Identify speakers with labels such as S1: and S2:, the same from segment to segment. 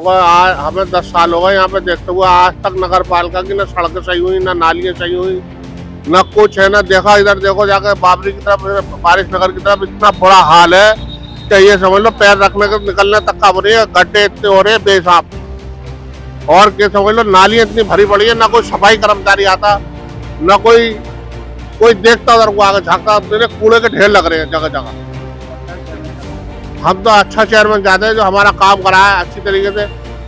S1: देखो हमें 10 साल हो गए यहाँ पे देखते हुए, आज तक नगर पालिका की ना सड़कें सही हुई, ना नालियाँ सही हुई, ना कुछ है। ना देखा, इधर देखो जाके बाबरी की तरफ, बारिश नगर की तरफ इतना बुरा हाल है कि ये समझ लो पैर रखने का निकलने तक का हो रही है। गड्ढे इतने हो रहे हैं बेसाब, और क्या समझ लो नालियाँ इतनी भरी पड़ी है, ना कोई सफाई कर्मचारी आता, ना कोई कोई देखता उधर को आगे झाँकता। मेरे कूड़े के ढेर लग रहे हैं जगह जगह। हम तो अच्छा चेयरमैन चाहते हैं जो हमारा काम कराए अच्छी तरीके से,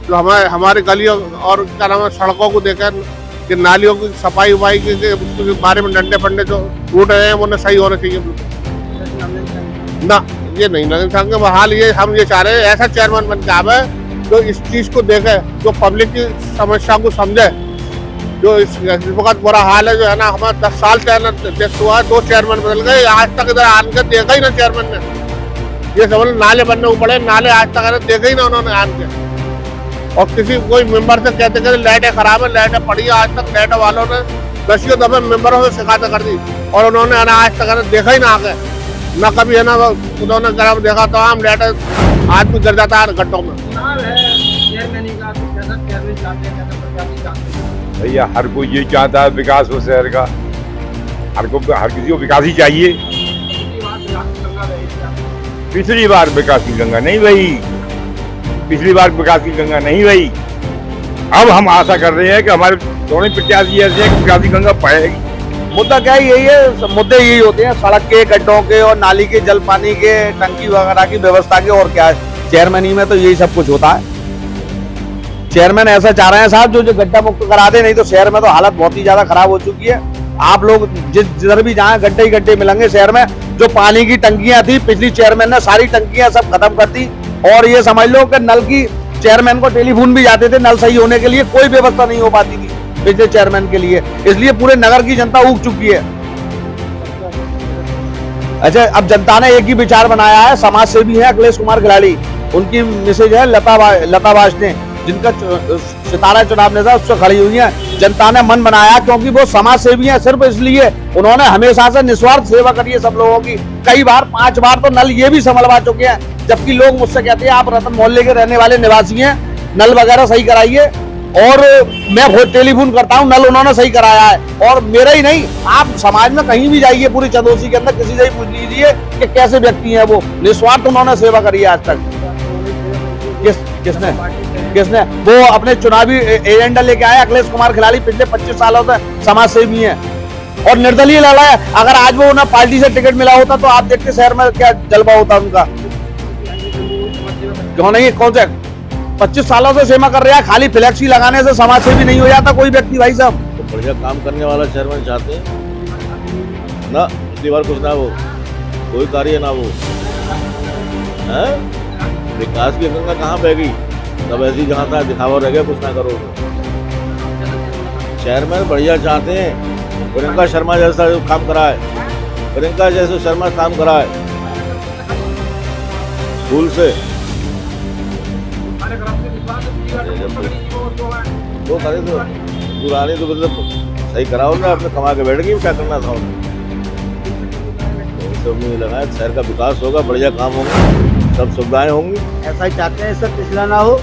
S1: जो हमें हमारी गलियों और क्या नाम है सड़कों को देखे कि नालियों की सफाई उफाई के बारे में डंडे फंडे जो टूट रहे हैं वो न सही होने चाहिए ना। ये नहीं लगन संग बहाल, ये हम ये चाह रहे हैं ऐसा चेयरमैन बन के आवे जो इस चीज को देखे, जो पब्लिक की समस्या को समझे। जो इस वक्त बुरा हाल है जो है ना, हमारे 10 साल चेयरमैन हुआ, 2 चेयरमैन बदल गए, आज तक इधर आने देखा ही ना चेयरमैन ने। ये समझ लो नाले बनने को पड़े, नाले आज तक देखे ही ना उन्होंने आन के। और किसी कोई मेंबर से कहते लाइटें खराब है, लाइटें पड़ी है, आज तक लाइट वालों ने 10 दफे मेंबरों से शिकायत कर दी और उन्होंने आज तक देखा ही ना आगे। ना कभी है ना उन्होंने गरम देखा तो आम लाइटें आदमी गिर जाता है गड्ढों में।
S2: भैया हर कोई ये चाहता है विकास हो शहर का, हर किसी को विकास ही चाहिए। पिछली बार विकास की गंगा नहीं बही, पिछली बार विकास की गंगा नहीं बही। अब हम आशा कर रहे हैं कि हमारे दोनों प्रत्याशी ऐसे हैं कि विकास की गंगा बहेगी।
S3: मुद्दा क्या है, यही है, मुद्दे यही होते हैं सड़क के, गड्ढों के और नाली के, जल पानी के, टंकी वगैरह की व्यवस्था के। और क्या है, चेयरमैन ही में तो यही सब कुछ होता है। चेयरमैन ऐसा चाह रहे हैं साहब जो गड्ढा मुक्त करा दे, नहीं तो शहर में तो हालत बहुत ही ज्यादा खराब हो चुकी है। आप लोग जिधर भी जाएं गड्ढे ही गड्ढे मिलेंगे शहर में। जो पानी की टंकियां थी पिछली चेयरमैन ने सारी टंकियां सब खत्म कर दी। और ये समझ लो कि नल की चेयरमैन को टेलीफोन भी जाते थे नल सही होने के लिए, कोई व्यवस्था नहीं हो पाती थी पिछले चेयरमैन के लिए। इसलिए पूरे नगर की जनता ऊब चुकी है। अच्छा, अब जनता ने एक ही विचार बनाया है। समाज सेवी है अखिलेश कुमार खिलाड़ी, उनकी मिसेज है लता वाजने, जिनका सितारा चुनाव नेता उससे खड़ी हुई है। जनता ने मन बनाया क्योंकि वो समाज सेवी है, सिर्फ इसलिए। उन्होंने हमेशा से निस्वार्थ सेवा करी है सब लोगों की। कई बार 5 बार तो नल ये भी संभलवा चुके हैं, जबकि लोग मुझसे कहते हैं आप रतन मोहल्ले के रहने वाले निवासी हैं, नल वगैरह सही कराइए। और मैं टेलीफोन करता हूँ, नल उन्होंने सही कराया है। और मेरा ही नहीं, आप समाज में कहीं भी जाइए पूरी चंदौसी के अंदर, किसी से भी पूछ लीजिए कि कैसे व्यक्ति हैं वो। निस्वार्थ उन्होंने सेवा करी है आज तक। किसने वो अपने चुनावी एजेंडा लेके आए। अखिलेश कुमार खिलाड़ी पिछले 25 सालों से समाज सेवी है और निर्दलीय लड़ा है। अगर आज वो उन्हें पार्टी से टिकट मिला होता तो आप देखते शहर में क्या जलवा होता उनका। क्यों नहीं, कौन से 25 सालों से सेवा कर रहा है। खाली फ्लैक्सी लगाने से समाज सेवी नहीं हो जाता कोई व्यक्ति भाई साहब।
S4: तो बढ़िया काम करने वाला चेयरमैन चाहते हैं ना। पिछली बार कुछ ना हो, कोई कार्य ना हो, विकास की गंगा कहाँ बह गई। सब ऐसी जहाँ तक दिखावा रह गया, कुछ ना करो। चेयरमैन बढ़िया चाहते हैं, प्रियंका शर्मा जैसा काम कराए, प्रियंका जैसे शर्मा काम कराए स्कूल से। वो करे तो पुरानी तो मतलब सही कराओ ना, अपने कमा के बैठ गई, क्या करना था उन्हें। तो मुझे लगा शहर का विकास होगा, बढ़िया काम होगा, सब सुविधाएं होंगी।
S5: ऐसा ही चाहते हैं, सब पिछला ना हो।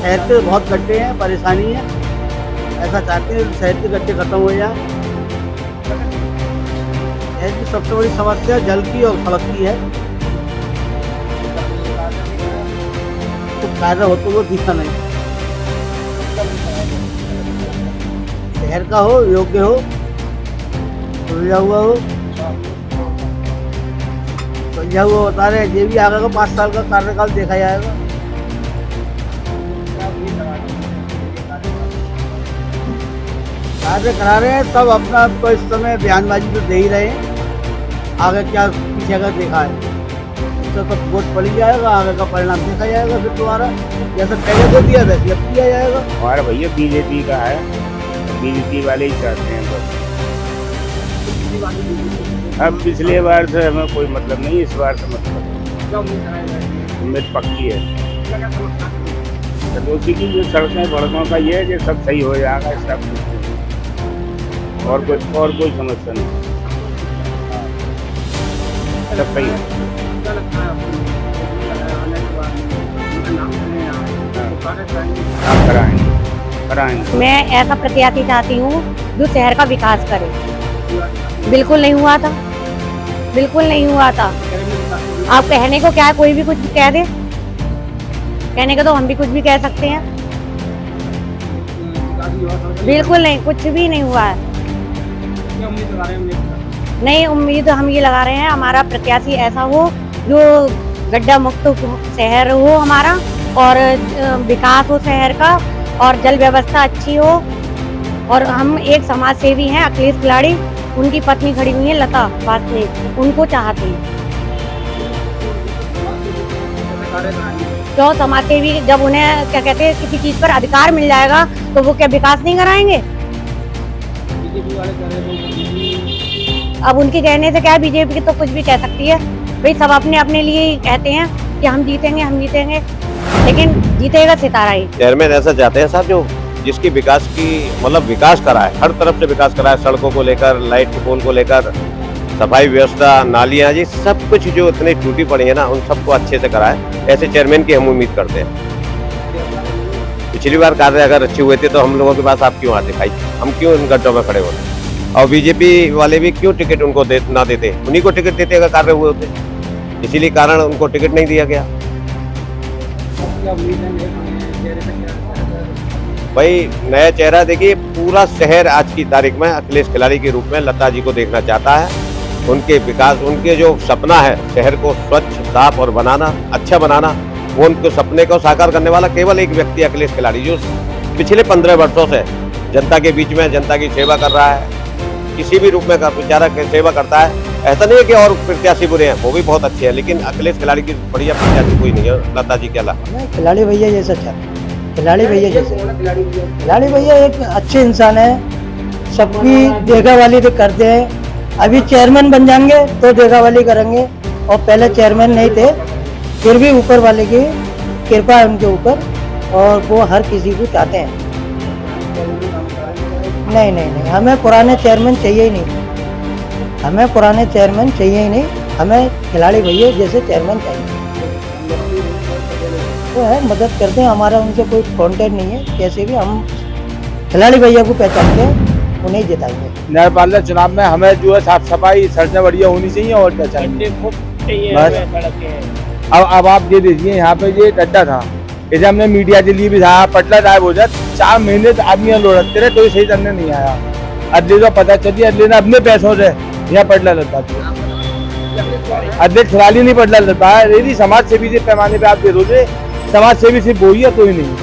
S5: शहर के बहुत गड्ढे हैं, परेशानी है। ऐसा चाहते हैं शहर के गड्ढे खत्म हो जाए। शहर की सबसे बड़ी समस्या जल की और सड़क की है। तो कार्य हो तो वो दिखा नहीं। शहर का हो, योग्य हो, सुलझा हुआ हो। सुलझा हुआ बता रहे हैं, ये भी आगे का 5 साल का कार्यकाल देखा जाएगा। कार्य करा रहे हैं सब अपना, तो इस समय बयानबाजी तो दे ही रहे हैं। आगे क्या पीछे का देखा है, इससे तो वोट पड़ ही जाएगा, आगे का परिणाम देखा जाएगा। फिर दोबारा जैसा पहले तो दिया वैसे अब किया जाएगा।
S6: हमारा भैया बीजेपी का है, बीजेपी वाले ही चाहते हैं बस। अब पिछले बार से हमें कोई मतलब नहीं, इस बार से मतलब उम्मीद पक्की है। चंदौसी की जो सड़कें सड़कों का ये है कि सब सही हो जाएगा, सब और कोई समस्या नहीं, सब सही है। आप कराएंगे।
S7: मैं ऐसा प्रत्याशी चाहती हूँ जो शहर का विकास करे। बिल्कुल नहीं हुआ था, बिल्कुल नहीं हुआ था। आप कहने को क्या है, कोई भी कुछ भी कह दे, कहने को तो हम भी कुछ भी कह सकते हैं। बिल्कुल नहीं, कुछ भी नहीं हुआ है। नहीं, उम्मीद हम ये लगा रहे हैं हमारा प्रत्याशी ऐसा हो जो गड्ढा मुक्त शहर हो हमारा, और विकास हो शहर का, और जल व्यवस्था अच्छी हो। और हम एक समाज सेवी हैं, अखिलेश खिलाड़ी, उनकी पत्नी खड़ी हुई है लता वासने, उनको चाहते हैं। तो समाज सेवी जब उन्हें क्या कहते हैं किसी चीज पर अधिकार मिल जाएगा तो वो क्या विकास नहीं कराएंगे? अब उनके कहने से क्या है, बीजेपी की तो कुछ भी कह सकती है भाई, सब अपने अपने लिए ही कहते हैं कि हम जीतेंगे, हम जीतेंगे, लेकिन जीतेगा सितारा ही।
S8: चेयरमैन ऐसा चाहते हैं साहब जो जिसकी विकास की मतलब विकास कराए, हर तरफ से विकास कराए, सड़कों को लेकर, लाइट के पोल को लेकर, सफाई व्यवस्था, नालियां, जी सब कुछ जो इतनी टूटी पड़ी है ना, उन सबको अच्छे से कराए। ऐसे चेयरमैन की हम उम्मीद करते हैं। पिछली बार कार्य अगर अच्छे हुए थे तो हम लोगों के पास आप क्यों आते भाई, हम क्यों इन गड्ढों में खड़े होते? और बीजेपी वाले भी क्यों टिकट उनको ना देते, उन्हीं को टिकट देते अगर कार्य हुए होते, इसीलिए कारण उनको टिकट नहीं दिया गया। भाई नया चेहरा देखिए, पूरा शहर आज की तारीख में अखिलेश खिलाड़ी के रूप में लता जी को देखना चाहता है। उनके विकास, उनके जो सपना है शहर को स्वच्छ, साफ और बनाना, अच्छा बनाना, वो उनके सपने को साकार करने वाला केवल एक व्यक्ति अखिलेश खिलाड़ी, जो पिछले 15 वर्षों से जनता के बीच में जनता की सेवा कर रहा है, किसी भी रूप में प्रचारक सेवा करता है। ऐसा नहीं है कि और प्रत्याशी बुरे हैं, वो भी बहुत अच्छे हैं, लेकिन अखिलेश खिलाड़ी की बढ़िया प्रत्याशी कोई नहीं है लता जी के अलावा।
S5: खिलाड़ी भैया जैसा चाहते, खिलाड़ी भैया जैसे, खिलाड़ी भैया एक अच्छे इंसान है, सबकी देखा वाली तो करते हैं। अभी चेयरमैन बन जाएंगे तो देखा वाली करेंगे, और पहले चेयरमैन नहीं थे, फिर भी ऊपर वाले की कृपा है उनके ऊपर, और वो हर किसी को चाहते हैं। नहीं नहीं नहीं, हमें पुराने चेयरमैन चाहिए ही नहीं, हमें पुराने चेयरमैन चाहिए ही नहीं, हमें खिलाड़ी भैया जैसे चेयरमैन चाहिए। तो है, मदद करते हैं, हमारा उनसे कोई कॉन्टेक्ट नहीं है, कैसे भी हम खिलाड़ी भैया को पहचानते हैं, उन्हें जिताएंगे।
S3: न्यायपालिका चुनाव में हमें जो है साफ सफाई, सड़कें बढ़िया होनी चाहिए और क्या चाहिए बस। अब आप ये देखिए, यहाँ पे ये गड्ढा था, इसे हमने मीडिया के लिए भी था, पटला गायब हो जाए, 4 महीने तो आदमी लुढ़कते रहे, कोई सही करने नहीं आया। अदले को पता चलिए, अदले ने अपने पैसों से यहाँ पटला लगा दिया। अध्यक्ष खिलाड़ी नहीं पटला लगा है, यदि समाज सेवी के पैमाने पे आप देखोगे, समाज सेवी सिर्फ वही है, कोई नहीं।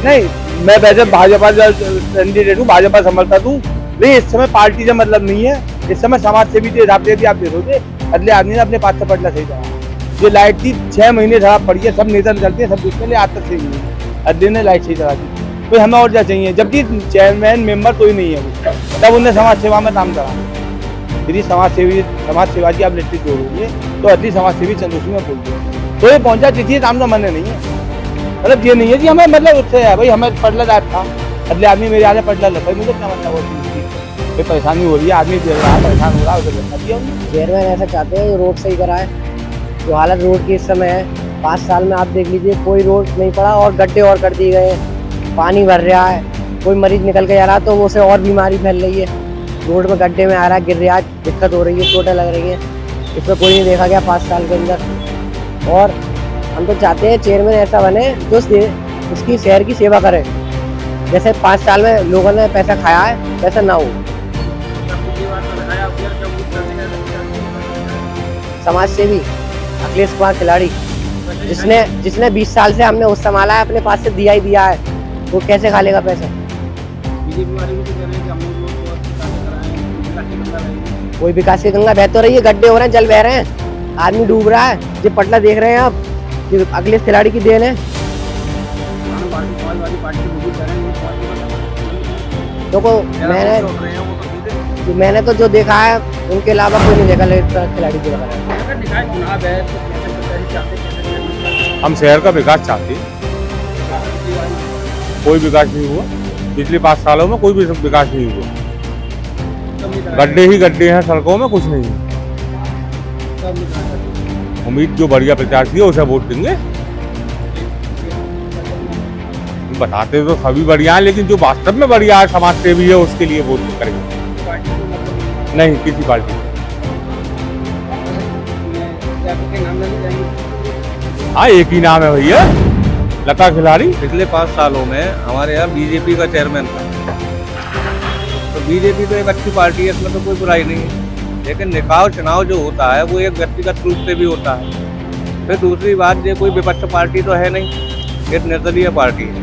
S3: नहीं, मैं वैसे भाजपा कैंडिडेट हूँ, भाजपा समर्थक हूँ, लेकिन इस समय पार्टी से मतलब नहीं है, इस समय समाज सेवी के हिसाब से भी आप देखोगे, अगले आदमी ने अपने पास से पटला सही करा। जो लाइट थी 6 महीने खराब पड़ी है, सब नेता निकलते हैं, सब दूसरे लिए आज तक सही नहीं है, अगले ने लाइट सही करा दी। तो हमें और क्या चाहिए, जबकि चेयरमैन मेंबर कोई नहीं है, तब उन्हें समाज सेवा में काम करा। यदि समाज सेवा की आप लिट्टी जोड़ोगे तो अगली समाज सेवी चंदोसी में बोल दो, तो ये पहुंचा किसी काम का मन नहीं है। मतलब ये नहीं है कि हमें मतलब उससे है भाई, हमें पटला दायब था, अगले आदमी मेरे आगे पटला लगा, मुझे क्या मतलब वो चीज़ की परेशानी हो रही है, आदमी दे रहा है, परेशान हो रहा है, उसे लगना चाहिए।
S5: चेयरमैन ऐसा चाहते हैं रोड सही कराए, जो हालत रोड की इस समय है, 5 साल में आप देख लीजिए कोई रोड नहीं पड़ा, और गड्ढे और कर दिए गए, पानी भर रहा है, कोई मरीज निकल के जा रहा है तो उसे और बीमारी फैल रही है, रोड में गड्ढे में आ रहा है, गिर रहा है, दिक्कत हो रही है, चोटें लग रही हैं, इसमें कोई नहीं देखा गया 5 साल के अंदर। और हम तो चाहते हैं चेयरमैन ऐसा बने जो उसकी शहर की सेवा करे, जैसे 5 साल में लोगों ने पैसा खाया है वैसा ना हो। समाज सेवी अखिलेश कुमार खिलाड़ी, जिसने 20 साल से हमने उस संभाला है, अपने पास से दिया ही दिया है, वो कैसे खा लेगा पैसा? कोई विकास की गंगा बह तो रही है, गड्ढे हो रहे हैं, जल बह रहे हैं, आदमी डूब रहा है, ये पटला देख रहे हैं आप, ये अखिलेश खिलाड़ी की देन है। तो मैंने तो जो देखा है उनके अलावा कोई नहीं देखा खिलाड़ी को।
S2: हम शहर का विकास चाहते हैं, कोई विकास नहीं हुआ पिछले 5 सालों में, कोई भी विकास नहीं हुआ, गड्ढे ही गड्ढे हैं सड़कों में, कुछ नहीं है। उम्मीद जो बढ़िया प्रत्याशी है उसे वोट देंगे। बताते तो सभी बढ़िया है, लेकिन जो वास्तव में बढ़िया है, समाज सेवी है, उसके लिए वोट करेंगे। नहीं, किसी पार्टी हाँ, एक ही नाम है भैया, लता खिलाड़ी।
S9: पिछले 5 सालों में हमारे यहाँ बीजेपी का चेयरमैन था, तो बीजेपी तो एक अच्छी पार्टी है, इसमें तो कोई बुराई नहीं है, लेकिन निकाय चुनाव जो होता है वो एक व्यक्तिगत रूप से भी होता है। फिर दूसरी बात, ये कोई विपक्ष पार्टी तो है नहीं, एक निर्दलीय पार्टी है,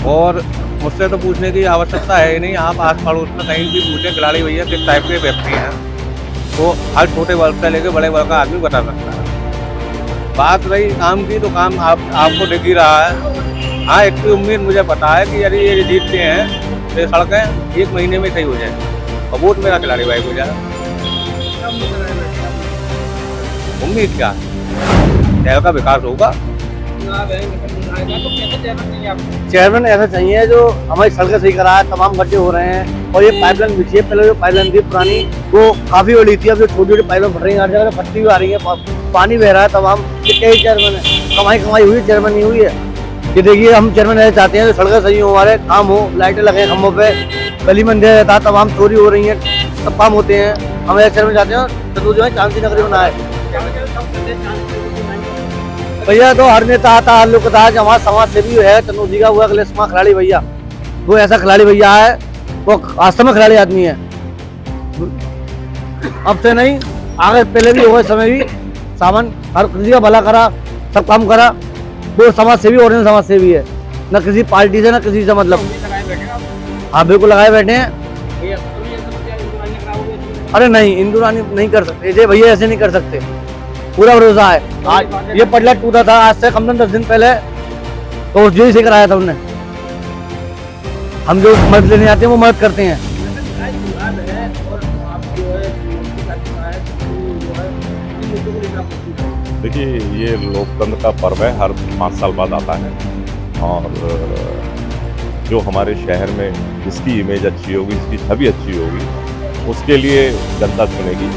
S9: और मुझसे तो पूछने की आवश्यकता है ही नहीं। आप आस पड़ोस में कहीं भी पूछे खिलाड़ी भैया किस टाइप के व्यक्ति हैं, तो हर छोटे वर्ग से लेकर बड़े वर्ग का आदमी बता सकता है। बात रही काम की, तो काम आपको दिख ही रहा है। हाँ, एक की उम्मीद मुझे पता है कि यदि ये जीतते हैं तो सड़कें 1 महीने में सही हो जाए, और वोट मेरा खिलाड़ी भाई को जाए। उम्मीद क्या है, शहर का विकास होगा।
S5: चेयरमैन ऐसा चाहिए जो हमारी सड़कें सही कराए, तमाम गड्ढे हो रहे हैं, और ये पाइपलाइन बिछी है। पहले जो पाइपलाइन थी पुरानी वो काफी बड़ी थी, अब जो छोटी छोटी पाइपलाइन फट रही है, हर जगह फटती भी आ रही है, पानी बह रहा है तमाम। कितने ही चेयरमैन है, कमाई हुई, चेयरमैन नहीं हुई है। कि देखिए, हम चेयरमैन ऐसे चाहते हैं जो सड़कें सही हो, हमारे काम हो, लाइटें लगे खम्भों पे, गली में अंधेरा रहता, तमाम चोरी हो रही है, सब काम होते हैं। हम ऐसे चेयरमैन चाहते हैं तो जो है शांति नगरी बनाए। भैया तो हर नेता आता, हर लोग आता है कि हमारा समाज सेवी है तनुजी का, वो अखिलेश कुमार खिलाड़ी भैया, वो ऐसा खिलाड़ी भैया है, वो वास्तव में खिलाड़ी आदमी है। अब से नहीं, आगे पहले भी होगा, समय भी सामान हर किसी का भला करा, सब काम करा, वो समाज सेवी और समाज सेवी है, न किसी पार्टी से न किसी से मतलब। हाँ, बिल्कुल लगाए बैठे हैं। अरे नहीं, इंदू रानी नहीं कर सकते भैया, ऐसे नहीं कर सकते, पूरा भरोसा है। आज ये पटला टूटा था, आज से कम से कम 10 दिन पहले, तो उस जगह से कराया था उन्होंने। हम जो मदद लेने आते हैं वो मदद करते हैं।
S10: देखिए, ये लोकतंत्र का पर्व है, हर 5 साल बाद आता है, और जो हमारे शहर में जिसकी इमेज अच्छी होगी, जिसकी छवि अच्छी होगी, उसके लिए जनता चुनेगी।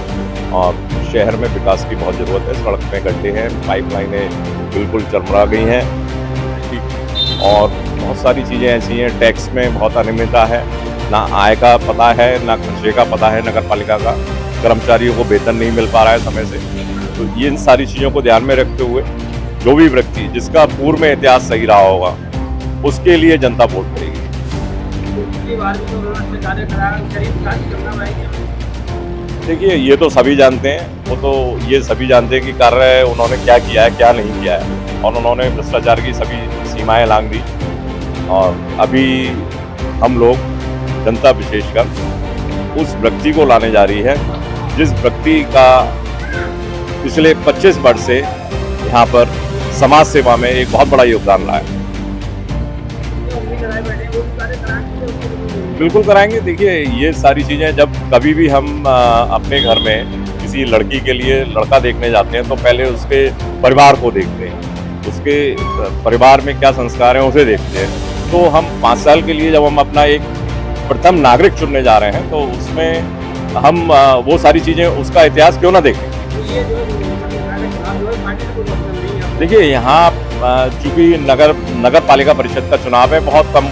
S10: और शहर में विकास की बहुत ज़रूरत है, सड़क में गड्ढे हैं, पाइपलाइनें बिल्कुल चरमरा गई हैं, ठीक, और बहुत सारी चीज़ें ऐसी हैं, टैक्स में बहुत अनियमितता है, ना आय का पता है, ना खर्चे का पता है, नगर पालिका का, कर्मचारियों को वेतन नहीं मिल पा रहा है समय से। तो ये इन सारी चीज़ों को ध्यान में रखते हुए जो भी व्यक्ति जिसका पूर्व में इतिहास सही रहा होगा, उसके लिए जनता वोट करेगी। देखिए, ये तो सभी जानते हैं, वो तो ये सभी जानते हैं कि कार्य उन्होंने क्या किया है, क्या नहीं किया है, और उन्होंने भ्रष्टाचार की सभी सीमाएं लांघ दी। और अभी हम लोग, जनता विशेषकर, उस व्यक्ति को लाने जा रही है जिस व्यक्ति का पिछले 25 वर्ष से यहाँ पर समाज सेवा में एक बहुत बड़ा योगदान रहा है। बिल्कुल कराएंगे। देखिए, ये सारी चीज़ें जब कभी भी हम अपने घर में किसी लड़की के लिए लड़का देखने जाते हैं, तो पहले उसके परिवार को देखते हैं, उसके परिवार में क्या संस्कार हैं उसे देखते हैं। तो हम 5 साल के लिए जब हम अपना एक प्रथम नागरिक चुनने जा रहे हैं, तो उसमें हम वो सारी चीज़ें, उसका इतिहास क्यों ना देखें। देखिए, यहाँ चूँकि नगर पालिका परिषद का चुनाव है, बहुत कम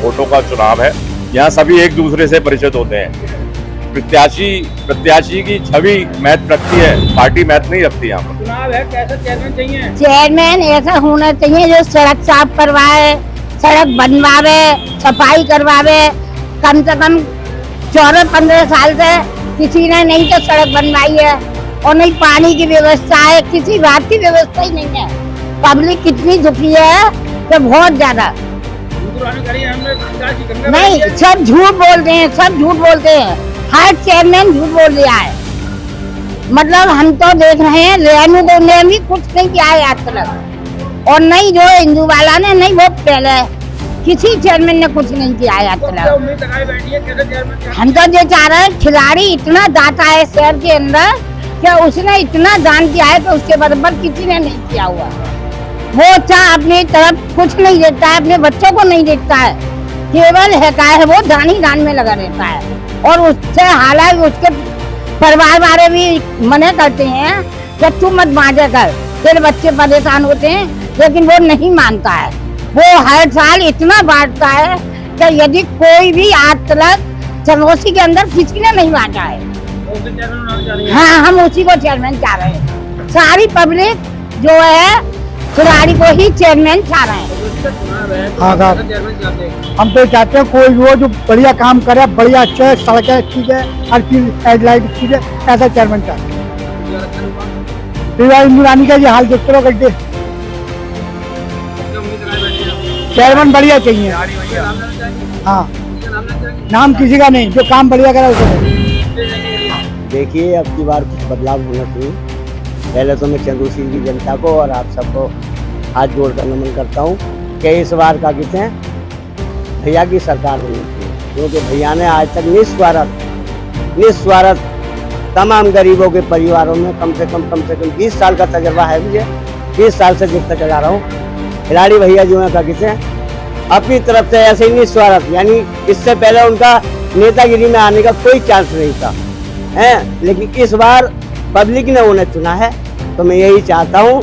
S10: वोटों का चुनाव है, यहाँ सभी एक दूसरे से परिचित होते हैं। प्रत्याशी की छवि महत्व रखती है, पार्टी महत्व नहीं रखती। यहाँ पर
S5: चुनाव है, कैसा चेयरमैन चाहिए?
S7: चेयरमैन ऐसा होना चाहिए जो सड़क साफ करवाए, सड़क बनवावे, सफाई करवावे। कम से कम 14-15 साल से किसी ने नहीं तो सड़क बनवाई है, और नहीं पानी की व्यवस्था है, किसी बात की व्यवस्था ही नहीं है। पब्लिक कितनी दुखी है तो बहुत ज्यादा। नहीं, सब झूठ बोलते हैं, सब झूठ बोलते हैं, हर चेयरमैन झूठ बोल रहा है। मतलब हम तो देख रहे हैं, रेणु ने भी कुछ नहीं किया है आज तक, और नहीं जो हिंदू वाला ने, नहीं वो पहले किसी चेयरमैन ने कुछ नहीं किया है आज तक। हम तो ये चाह रहे हैं, खिलाड़ी इतना दाता है शहर के अंदर कि उसने इतना दान किया है कि उसके बराबर किसी ने नहीं किया हुआ। वो अच्छा अपनी तरफ कुछ नहीं देखता है, अपने बच्चों को नहीं देखता है, केवल है वो दान ही दान में लगा रहता है। और उससे हालांकि उसके परिवार वाले भी मना करते हैं कि तू मत बांटे कर, तेरे बच्चे परेशान होते हैं, लेकिन वो नहीं मानता है। वो हर साल इतना बांटता है कि यदि कोई भी आज तक चंदोसी के अंदर किसी ने नहीं बांटा है। हाँ, हम उसी को चेयरमैन चाह रहे हैं। सारी पब्लिक जो है खिलाड़ी को ही चेयरमैन चाह रहे हैं।
S5: हाँ साहब, हम तो चाहते हैं कोई वो जो बढ़िया काम करे, बढ़िया अच्छा है, सड़कें ठीक है, हर चीज हेडलाइट ठीक है, ऐसा चेयरमैन चाहते हैं। इंदुरानी का ये हाल देखते रहो गड्ढे। चेयरमैन बढ़िया चाहिए। हाँ, नाम किसी का नहीं, जो काम बढ़िया करे उसको।
S11: देखिए, अब की बार कुछ बदलाव होना चाहिए। पहले तो मैं चंदूसी की जनता को और आप सबको हाथ जोड़कर नमन करता हूँ कि इस बार का कहते हैं भैया की सरकार होनी चाहिए, क्योंकि भैया ने आज तक निस्वार्थ तमाम गरीबों के परिवारों में कम से कम 20 साल का तजर्बा है मुझे, 20 साल से देखता चला रहा हूँ। खिलाड़ी भैया जो है क्या कहते हैं अपनी तरफ से ऐसे ही निस्वार्थ, यानी इससे पहले उनका नेतागिरी में आने का कोई चांस नहीं था है, लेकिन इस बार पब्लिक ने उन्हें चुना है, तो मैं यही चाहता हूँ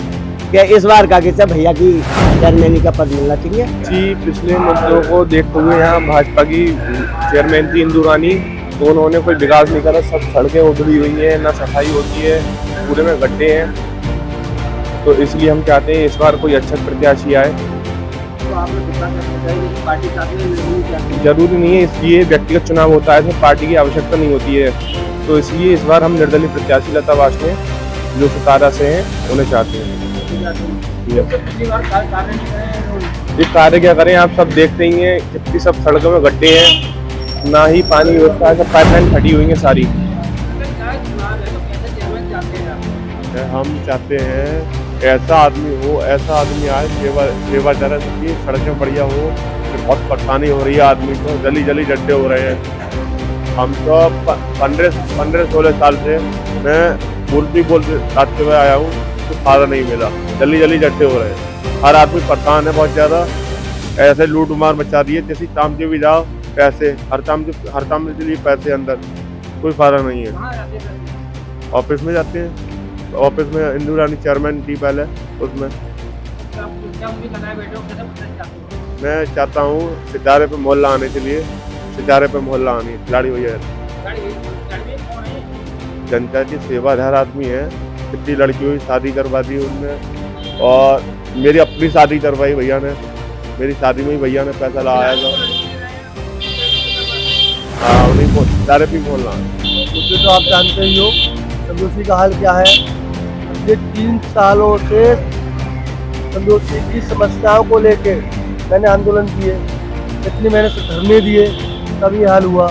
S11: कि इस बार का कहते हैं भैया की चेयरमैनी का पद मिलना चाहिए।
S12: जी, पिछले मुद्दों को देखते हुए यहाँ भाजपा की चेयरमैन थी इंदुरानी, तो उन्होंने कोई विकास नहीं करा, सब सड़कें उधड़ी हुई हैं, ना सफाई होती है, पूरे में गड्ढे हैं। तो इसलिए हम चाहते हैं इस बार कोई अच्छा प्रत्याशी आए। जरूरी नहीं है, इसलिए व्यक्तिगत चुनाव होता है, इसमें पार्टी की आवश्यकता नहीं होती है। तो इसलिए इस बार हम निर्दलीय प्रत्याशी लता वासने जो सतारा से हैं उन्हें चाहते हैं। ये कार्य क्या करें, आप सब देखते ही हैं कितनी सब सड़कों में गड्ढे हैं, ना ही पानी व्यवस्था है, सब पाइपलाइन फटी हुई है सारी।
S10: हम चाहते हैं ऐसा आदमी आए, सेवा जरा की सड़कें बढ़िया हो। बहुत परेशानी हो रही है आदमी को, जली गड्ढे हो रहे हैं। हम तो 15-16 साल से मैं बोलते रास्ते में आया हूँ, तो फायदा नहीं मिला, जल्दी गड्ढे हो रहे हैं। हर आदमी परेशान है बहुत ज़्यादा, ऐसे लूट मार मचा दिए, जैसे शाम के भी जाओ पैसे, हर शाम के लिए पैसे अंदर, कोई फायदा नहीं है। ऑफिस में जाते हैं, ऑफिस में इंदुरानी चेयरमैन थी पहले, उसमें मैं चाहता हूँ सितारे पे मोहल्ला आने के लिए, सितारे पे मोहल्ला आनी खिलाड़ी भैया जनता की सेवाधार आदमी है। कितनी लड़कियों की शादी करवा दी उनने, और मेरी अपनी शादी करवाई भैया ने, मेरी शादी में ही भैया ने पैसा लगाया था। हाँ, उन्हीं को सितारे पे मोहल्ला।
S5: मुझे तो आप जानते ही हो चंदोसी का हाल क्या है। पिछले 3 सालों से चंदोसी की समस्याओं को लेके मैंने आंदोलन किए, इतनी मेहनत से धरने दिए, तभी हाल हुआ।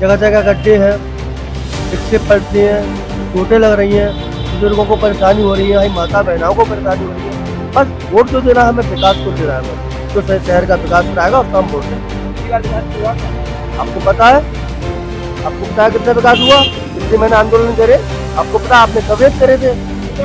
S5: जगह जगह गड्ढे हैं, रिक्शे पलटते हैं, चोटें लग रही हैं, बुजुर्गों को परेशानी हो रही है, हमारी माता बहनों को परेशानी हो रही है। बस वोट जो देना है हमें विकास को देना है, बस जो शहर का विकास कराएगा उसका हम वोट देंगे। आपको पता है कितना विकास हुआ, इसलिए मैंने आंदोलन करे। आपको पता, आपने कवरेज करे थे। नहीं,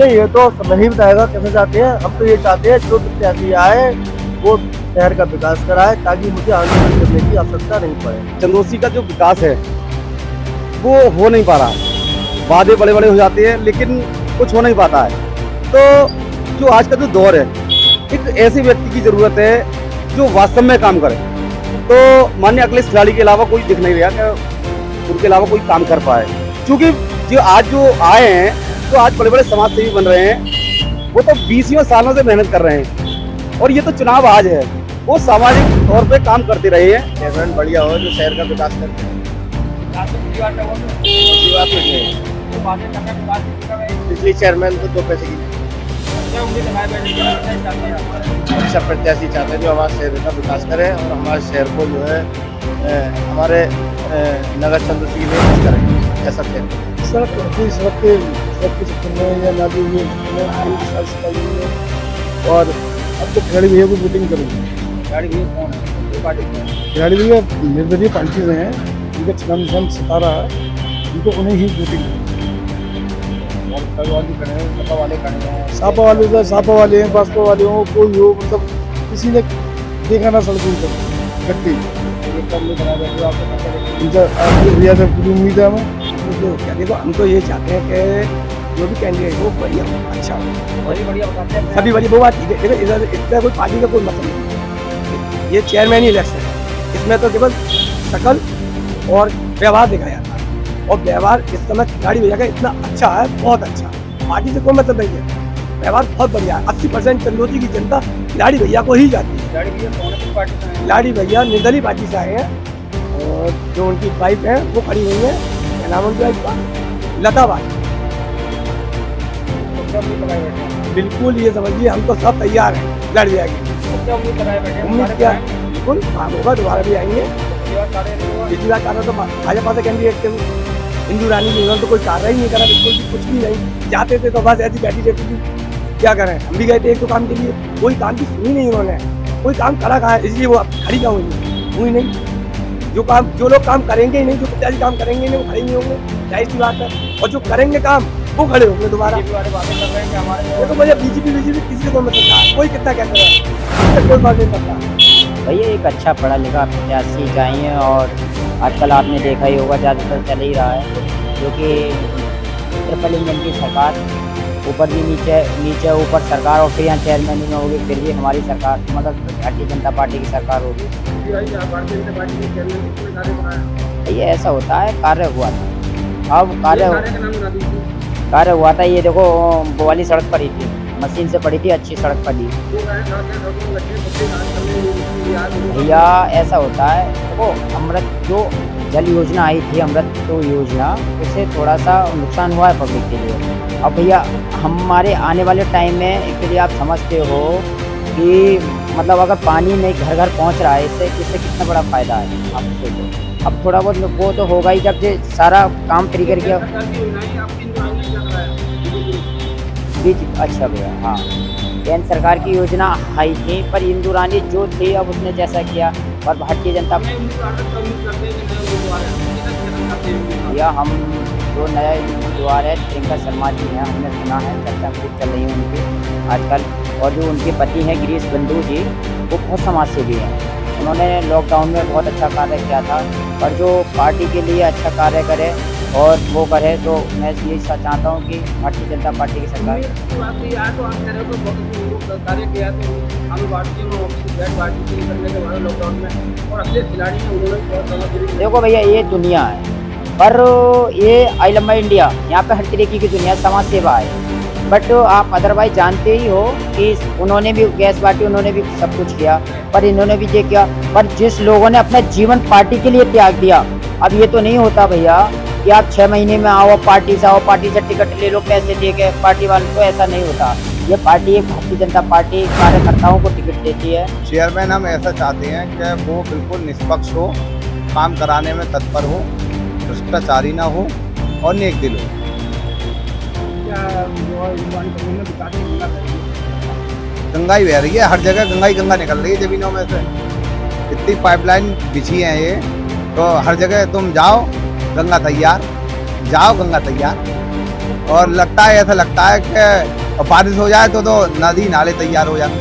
S5: ये तो नहीं बताएगा कैसे चाहते हैं। हम तो ये चाहते हैं जो प्रत्याशी आए वो शहर का विकास कराए, ताकि मुझे आंदोलन करने की आवश्यकता नहीं पड़े।
S3: चंदोसी का जो विकास है वो हो नहीं पा रहा, वादे बड़े बड़े हो जाते हैं लेकिन कुछ हो नहीं पाता है। तो जो आज का जो दौर है, एक ऐसे व्यक्ति की जरूरत है जो वास्तव में काम करे। तो माननीय अखिलेश खिलाड़ी के अलावा कोई दिख नहीं रहा कि उनके अलावा कोई काम कर पाए, क्योंकि जो आए हैं तो आज बड़े बड़े समाज सेवी बन रहे हैं, वो तो 20 सालों से मेहनत कर रहे हैं, और ये तो चुनाव आज है, वो सामाजिक तौर पे काम करते रहे हैं।
S11: चेयरमैन बढ़िया हो जो शहर का विकास करते हैं। पिछली चेयरमैन तो 2 पैसे की अच्छा प्रत्याशी चाहते हैं जो हमारे शहर का विकास करे और हमारे शहर को जो है हमारे नगर चंदोसी के लिए कुछ करें, ऐसा कहते
S5: सड़क के चक्कर में या नाली हुई और अब तो खिलाड़ी भैया को वोटिंग करेंगे। खिलाड़ी भैया निर्दलीय पार्टी से हैं, उनका चुनाव निशान सितारा है, उनको उन्हें ही वोटिंग करेंगे। सापा वाले हैं, बास्पा वाले हो, कोई हो, मतलब किसी ने देखा ना सड़कों पर गट्टी। भैया से पूरी उम्मीद है हमें।
S3: देखो, हम तो ये चाहते हैं कि
S5: जो भी कैंडिडेट हो बढ़िया हो, अच्छा हो, और सभी बढ़िया। वो बात ठीक है, देखो इधर इसका कोई पार्टी का कोई मतलब नहीं, ये चेयरमैन ही इलेक्शन है, इसमें तो केवल शकल और व्यवहार देखा जाता है, और व्यवहार इस समय खिलाड़ी भैया का इतना अच्छा है, बहुत अच्छा। पार्टी से कोई मतलब नहीं है, व्यवहार बहुत बढ़िया है। 80% चंदौसी की जनता खिलाड़ी भैया को ही जाती है। खिलाड़ी भैया निर्दलीय पार्टी से आए हैं, और जो उनकी वाइफ है वो खड़ी हुई है, क्या नाम है उनकी वाइफ का, लता बाई। बिल्कुल ये समझिए, हम तो सब तैयार हैं लड़ जाएगी। उम्मीद क्या है, बिल्कुल काम होगा, दोबारा भी आएंगे। पिछली बार कार्य तो भाजपा से कैंडिडेट थे इंदू रानी जी, उन्होंने तो कोई कार्य ही नहीं करा, बिल्कुल भी कुछ भी नहीं। जाते थे तो बस ऐसी बैठी रहती थी, क्या करें। हम भी गए थे एक दो काम के लिए, कोई काम की सुनी नहीं उन्होंने, कोई काम करा कहाँ है, इसलिए वो खड़ी क्या हुई नहीं। जो लोग काम करेंगे ही नहीं, जो प्रत्याशी काम करेंगे नहीं, वो खड़े नहीं होंगे, जाहिर सी बात है। और जो करेंगे काम वो खड़े होंगे दोबारा। देखो भैया बीजेपी किसी को मतलब था, कोई कितना कहता है, कोई बात नहीं पड़ता।
S13: भैया एक अच्छा पढ़ा लिखा प्रत्याशी चाहिए, और आजकल आपने देखा ही होगा ज़्यादातर चल ही रहा है, जो कि ट्रिपल इंजन की सरकार, ऊपर भी नीचे ऊपर सरकार, और फिर यहाँ चेयरमैन ही में होगी, फिर भी हमारी सरकार, मतलब भारतीय जनता पार्टी की सरकार होगी। ये ऐसा होता है, कार्य हुआ था, अब कार्य हुआ था। ये देखो वो वाली सड़क पड़ी थी, मशीन से पड़ी थी, अच्छी सड़क पड़ी। भैया ऐसा होता है, देखो अमृत जो जल योजना आई थी, अमृत जो योजना, उससे थोड़ा सा नुकसान हुआ है पब्लिक के लिए। अब भैया हमारे आने वाले टाइम में एक लिए आप समझते हो कि मतलब अगर पानी नहीं घर घर पहुंच रहा है, इससे कितना बड़ा फ़ायदा है आप सोचो। अब थोड़ा बहुत वो तो होगा ही, जब से सारा काम तरीके किया। अच्छा भैया, हाँ केंद्र सरकार की योजना आई थी, पर इंदू रानी जो थी अब उसने जैसा किया, पर भारतीय जनता भैया हम जो नया उम्मीदवार है प्रियंका शर्मा जी हैं, हमने सुना है, चर्चा खूब चल रही है उनकी आजकल। और जो उनके पति हैं गिरीश बंधु जी, वो बहुत समाज सेवी हैं, उन्होंने लॉकडाउन में बहुत अच्छा कार्य किया था। पर जो पार्टी के लिए अच्छा कार्य करे और वो करे, तो मैं यही चाहता हूँ कि भारतीय जनता पार्टी की सरकार। देखो भैया ये दुनिया है, पर ये आई लंबा इंडिया, यहाँ पे हर तरीके की दुनिया समाज सेवा है। बट आप अदरवाइज जानते ही हो कि उन्होंने भी गैस बांटी, उन्होंने भी सब कुछ किया, पर इन्होंने भी ये किया। पर जिस लोगों ने अपना जीवन पार्टी के लिए त्याग दिया, अब ये तो नहीं होता भैया कि आप 6 महीने में आओ, पार्टी से टिकट ले लो, पैसे दे के पार्टी वालों को, ऐसा नहीं होता। ये पार्टी एक भारतीय जनता पार्टी कार्यकर्ताओं को टिकट देती है।
S3: चेयरमैन हम ऐसा चाहते हैं कि वो बिल्कुल निष्पक्ष हो, काम कराने में तत्पर हो, भ्रष्टाचारी ना हो और नेक दिल हो। गंगा ही बह रही है, हर जगह गंगा निकल रही है जमीनों में से, इतनी पाइपलाइन बिछी है ये, तो हर जगह तुम जाओ गंगा तैयार, और लगता है, ऐसा लगता है कि बारिश हो जाए तो नदी नाले तैयार हो जाएंगे,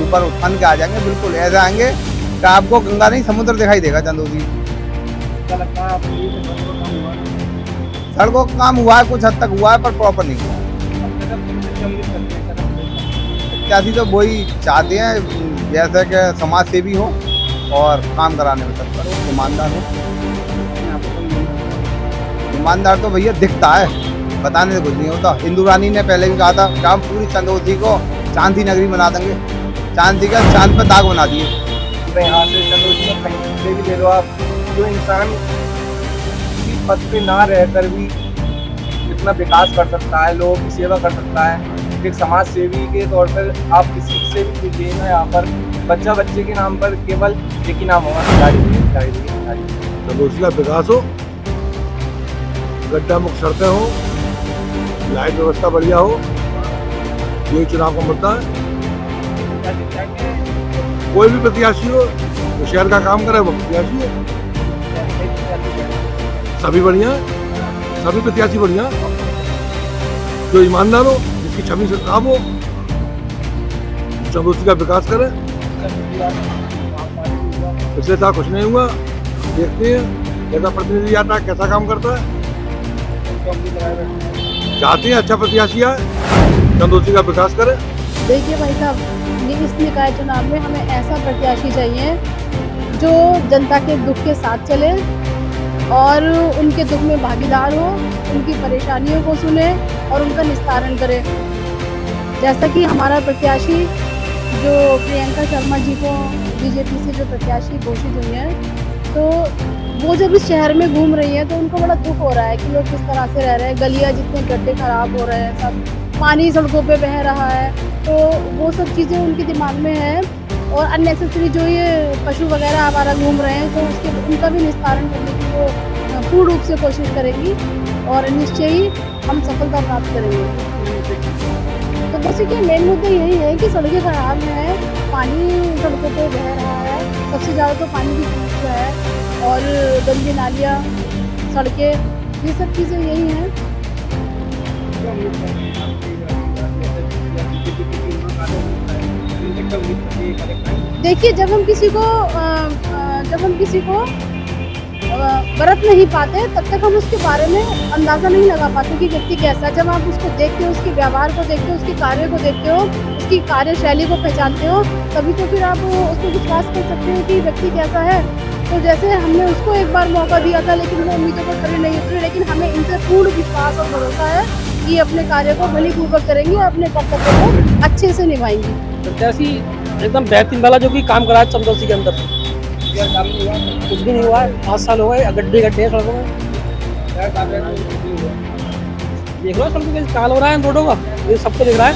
S3: ऊपर उफान के आ जाएंगे, बिल्कुल ऐसे आएंगे कि आपको गंगा नहीं समुद्र दिखाई देगा चंदौसी। सड़कों का काम हुआ है, कुछ हद तक हुआ है, पर प्रॉपर नहीं हुआ। प्रत्याशी तो वही चाहते हैं जैसे कि समाज सेवी हो और काम कराने में तत्पर हो, ईमानदार हो। ईमानदार तो भैया दिखता है, बताने से कुछ नहीं होता। इंदू रानी ने पहले भी कहा था कि हम पूरी चंदौसी को चांदी नगरी बना देंगे, चांदी का चांद पर दाग बना दिए।
S5: यहाँ से चंदौसी में कहीं से भी ले लो आप, जो इंसान पद पे ना रहकर भी इतना विकास कर सकता है, लोगों की सेवा कर सकता है, एक समाज सेवी के तौर पर आप किसी से भी पूछिए ना, यहाँ पर बच्चे के नाम पर केवल एक ही नाम होगा,
S14: चंदौसी का विकास हो, गड्ढा मुक्त सड़कें हो, लाइट व्यवस्था बढ़िया हो, यही चुनाव का मुद्दा है। कोई भी प्रत्याशी हो जो शहर का काम करे वो प्रत्याशी हो, सभी बढ़िया, सभी प्रत्याशी बढ़िया, जो ईमानदार हो, जिसकी छवि से काम हो, चंदौसी का विकास करे। पिछले साल कुछ नहीं हुआ, देखते हैं कैसा प्रतिनिधि आता है, कैसा काम करता है। चाहते हैं अच्छा प्रत्याशी आए, चंदौसी का विकास करे।
S15: देखिए भाई साहब, ये इस निकाय चुनाव में हमें ऐसा प्रत्याशी चाहिए जो जनता के दुख के साथ चले और उनके दुख में भागीदार हो, उनकी परेशानियों को सुने और उनका निस्तारण करे। जैसा कि हमारा प्रत्याशी जो प्रियंका शर्मा जी को बीजेपी से जो प्रत्याशी घोषित हुई है, तो वो जब इस शहर में घूम रही है तो उनको बड़ा दुख हो रहा है कि लोग किस तरह से रह रहे हैं, गलियाँ जितने गड्ढे खराब हो रहे हैं, सब पानी सड़कों पे बह रहा है, तो वो सब चीज़ें उनके दिमाग में है। और अननेसेसरी जो ये पशु वगैरह हमारा घूम रहे हैं, तो उसके उनका भी निस्तारण करने की वो पूर्ण रूप से कोशिश करेंगी और निश्चय ही हम सफलता प्राप्त करेंगे। तो बस ये मेन मुद्दा यही है कि सड़कें खराब हैं, पानी सड़कों पे बह रहा है, सबसे ज़्यादा तो पानी की समस्या है, और गंदी नालियाँ, सड़कें, ये सब चीज़ें यही हैं। देखिए, जब हम किसी को बरत नहीं पाते तब तक हम उसके बारे में अंदाज़ा नहीं लगा पाते कि व्यक्ति कैसा है। जब आप उसको देखते हो, उसके व्यवहार को देखते हो, उसके कार्य को देखते हो, उसकी कार्यशैली को पहचानते हो, तभी तो फिर आप उसको विश्वास कर सकते हो कि व्यक्ति कैसा है। तो जैसे हमने उसको एक बार मौका दिया था, लेकिन वो उम्मीदों पर खड़े नहीं उतरे, लेकिन हमें इनसे पूर्ण विश्वास और भरोसा है कि अपने कार्य को बलीपूर्वक करेंगे और अपने कर्तव्य को अच्छे से निभाएंगे।
S16: प्रत्याशी एकदम बेहतरीन वाला जो भी काम करा है चंदौसी के अंदर, कुछ भी नहीं हुआ है। 5 साल हो गए, गड्ढे हैं सड़कों में, देख लो सड़कों में काल हो रहा है रोडों का, ये सबको दिख रहा है।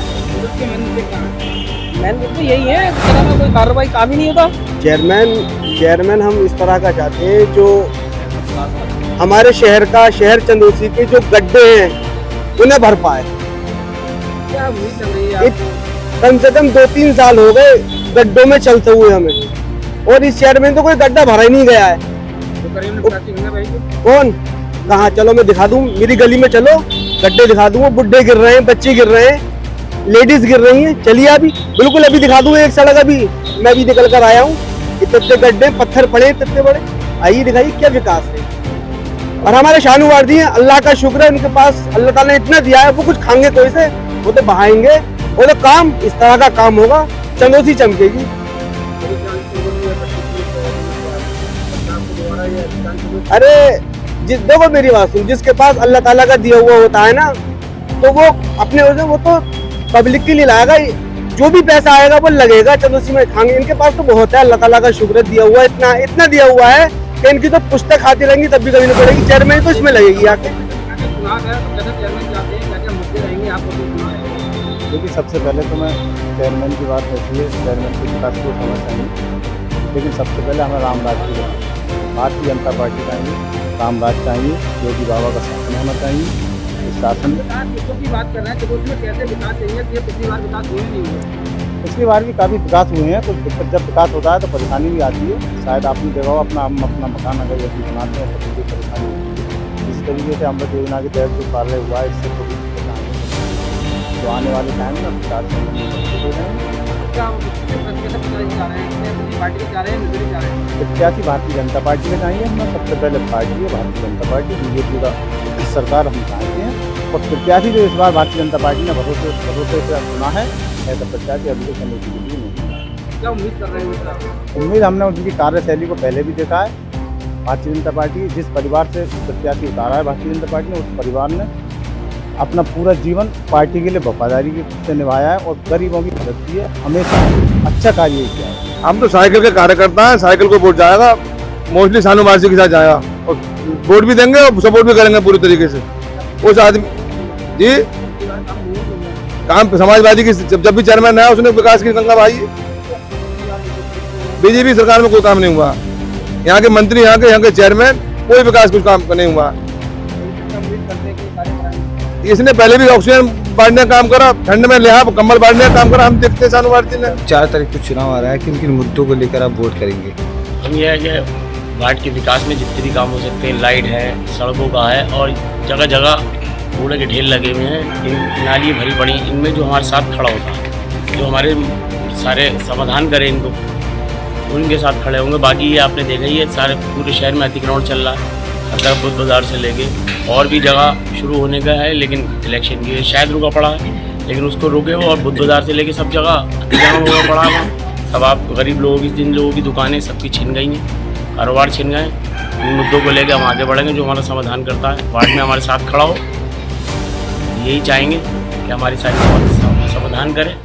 S16: मेन मुद्दा यही है, कोई कार्रवाई काम ही नहीं होता।
S11: चेयरमैन हम इस तरह का चाहते हैं जो हमारे शहर चंदौसी के जो गड्ढे हैं उन्हें भर पाए।
S16: क्या उम्मीद लग रही है आपको?
S11: कम से कम 2-3 साल हो गए गड्ढों में चलते हुए हमें, और इस शहर में तो कोई गड्ढा भरा ही नहीं गया है। कौन कहाँ? चलो मैं दिखा दूं, मेरी गली में चलो, गड्ढे दिखा दूं, बुढ़े गिर रहे हैं, बच्चे गिर रहे हैं, लेडीज गिर रही हैं। चलिए अभी बिल्कुल अभी दिखा दूं एक सड़क, अभी मैं भी निकल कर आया हूँ, इतने गड्ढे पत्थर पड़े इतने बड़े। आइए दिखाइए क्या विकास है। और हमारे शानूवारदी हैं, अल्लाह का शुक्र है, उनके पास अल्लाह ताला ने इतना दिया है, वो कुछ खाएंगे कोई से, वो तो बहाएंगे, वो तो काम इस तरह का काम होगा, चंदौसी चमकेगी। अरे देखो मेरी बात सुन, जिसके पास अल्लाह ताला का दिया हुआ होता है ना, तो वो अपने वो तो पब्लिक के लिए लाएगा, जो भी पैसा आएगा वो लगेगा चंदौसी में खाएंगे। इनके पास तो बहुत है, अल्लाह ताला का शुक्र दिया हुआ है, इतना दिया हुआ है कि इनकी तो पुस्तक खाती रहेंगी तब भी कभी नहीं पड़ेगी। चेयरमैन तो इसमें लगेगी आके।
S17: देखिए, सबसे पहले तो मैं चेयरमैन की बात होती है, चेयरमैन के विकास को समझ चाहिए, लेकिन सबसे पहले हमें रामराज की भारतीय जनता पार्टी चाहिए, रामराज चाहिए, योगी बाबा का शासन होना चाहिए। इस शासन
S16: की बात कर रहे हैं, तो उसमें कैसे विकास चाहिए कि पिछली बार विकास हुए नहीं हुए?
S17: पिछली बार भी काफ़ी विकास हुए हैं, कुछ दिक्कत जब विकास होता है तो परेशानी भी आती है। शायद आपने देखा हो, हम अपना मकान अगर यदि बनाते हैं तो कोई परेशानी होती है। इस तरीके से अमृत योजना के तहत जो कार्य हुआ है, इससे कोई दिक्कत नहीं है। तो आने वाले टाइम में विकास प्रत्याशी भारतीय जनता पार्टी में चाहिए। हमें सबसे पहले पार्टी है भारतीय जनता पार्टी, बीजेपी का सरकार हम चाहते हैं, और प्रत्याशी जो इस बार भारतीय जनता पार्टी ने भरोसे से चुना है, ऐसा प्रत्याशी अभी तक चंदौसी के लिए नहीं।
S16: क्या उम्मीद कर रहे हैं?
S17: उम्मीद हमने उनकी कार्यशैली को पहले भी देखा है। भारतीय जनता पार्टी जिस परिवार से प्रत्याशी उतारा है भारतीय जनता पार्टी ने, उस परिवार ने अपना पूरा जीवन पार्टी के लिए वफादारी से निभाया है और गरीबों की मदद की है, हमेशा अच्छा कार्य किया है।
S14: हम तो साइकिल के कार्यकर्ता हैं, साइकिल को वोट जाएगा, मोस्टली शानूवारदी के साथ जाएगा, और वोट भी देंगे और सपोर्ट भी करेंगे पूरी तरीके से। उस आदमी जी काम समाजवादी की जब भी चेयरमैन आया उसने विकास की गंगा बहाई है। बीजेपी सरकार में कोई काम नहीं हुआ, यहाँ के मंत्री, यहाँ के चेयरमैन, कोई विकास कुछ काम नहीं हुआ। इसने पहले भी ऑक्सीजन बांटने का काम करा, ठंड में लिहाफ कंबल बांटने का काम करा। हम देखते शानूवारदी ने
S18: 4 तारीख को चुनाव आ रहा है, किन किन मुद्दों को लेकर आप वोट करेंगे?
S19: हम ये है कि घाट के विकास में जितने भी काम हो सकते हैं, लाइट है, सड़कों का है, और जगह जगह कूड़े के ढेर लगे हुए हैं, इन नाली भरी पड़ी, इनमें जो हमारे साथ खड़ा होता है, जो हमारे सारे समाधान करे इनको, उनके साथ खड़े होंगे। बाकी ये आपने देखा ही है, सारे पूरे शहर में अतिक्रमण चल रहा है, हर तरफ बुद्ध बाजार से लेके और भी जगह शुरू होने का है, लेकिन इलेक्शन की शायद रुका पड़ा है, लेकिन उसको रोके हो। और बुद्ध बाजार से लेके सब जगह हुआ पड़ा है। सब आप गरीब लोगों की, जिन लोगों की दुकानें सबकी छिन गई हैं, कारोबार छिन गए। इन मुद्दों को लेकर हम आगे बढ़ेंगे। जो हमारा समाधान करता है वार्ड में हमारे साथ खड़ा हो, यही चाहेंगे कि हमारी सारी समाधान करे।